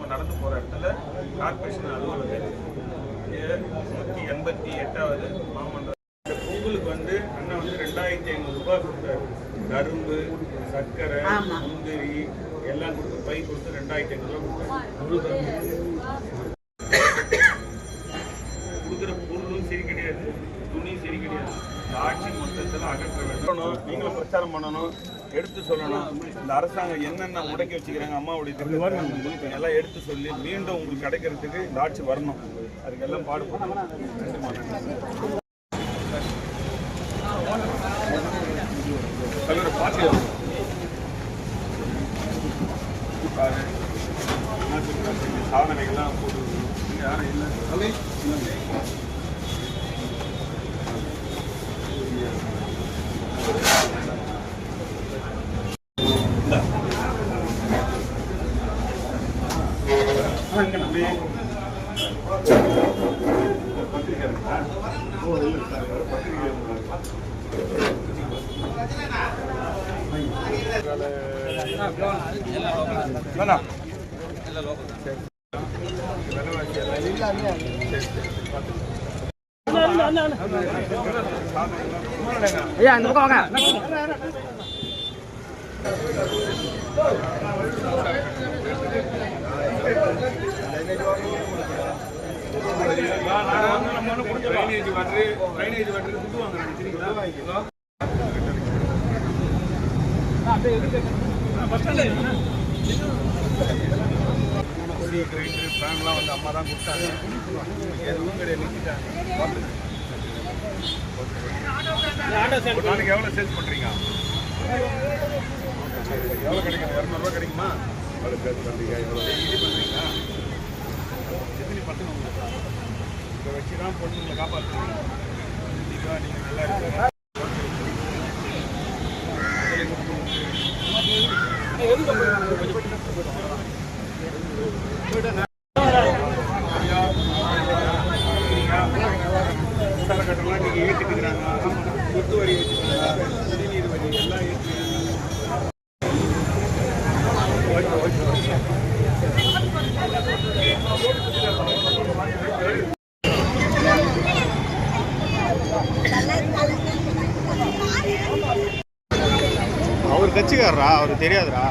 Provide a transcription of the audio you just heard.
நம்ம நடந்து போகிற இடத்துல கார்பரேஷன் அலுவலகம் 188வது மாமன்ற பொங்கலுக்கு வந்து அண்ணன் வந்து 2500 ரூபாய் கொடுத்தாரு. கரும்பு, சர்க்கரை, முந்திரி எல்லாம் கொடுத்து பை கொடுத்து 2500 ரூபாய் கொடுத்தாரு. கொடுக்குற பொருளும் சரி கிடையாது, துணியும் சரி கிடையாது. இந்த ஆட்சி மொத்தத்தில் அகற்ற வேண்டும். நீங்களும் பிரச்சாரம் பண்ணணும், எடுத்து சொல்லணும். இந்த அரசாங்கம் என்னென்ன முடக்கி வச்சுக்கிறாங்க அம்மாவுடைய திட்டத்தை எல்லாம் எடுத்து சொல்லி மீண்டும் உங்களுக்கு கிடைக்கிறதுக்கு இந்த ஆட்சி வரணும். அதுக்கெல்லாம் பாடுபடணும். பார்த்து சாதனைகள்லாம் போட்டு யாரும் இல்லை. ஐயா இந்த பக்கம் வாங்க. ட்ரைனேஜ் வாட்டர் புது வாங்குறாங்க. கிரைண்டர் ஃபேன்லாம் வந்து அம்மா தான் கொடுத்தாங்க. எதுவும் கிடையாது, நிறுத்திட்டாங்க. நாளைக்கு எவ்வளோ சேல்ஸ் பண்ணுறீங்க? எவ்வளோ கிடைக்கும்? 200 ரூபா கிடைக்குமா? எவ்வளோ சேல்ஸ் பண்ணுறீங்க? எவ்வளோ இது பண்ணுறீங்களா? எத்தனை பசங்க உங்களுக்கு இதை வச்சு தான் பொண்ணுங்களை காப்பாற்றுறீங்க. நீங்கள் நல்லா இருக்கீங்க. கட்டணம் நீங்கள் ஏற்றிட்டுக்கிறாங்க, சொத்து வரி ஏற்றிக்கிறாங்க, குடிநீர் வரி எல்லாம் ஏற்றிக்கிறாங்க. அவர் கட்சிக்காரரா? அவருக்கு தெரியாதுரா.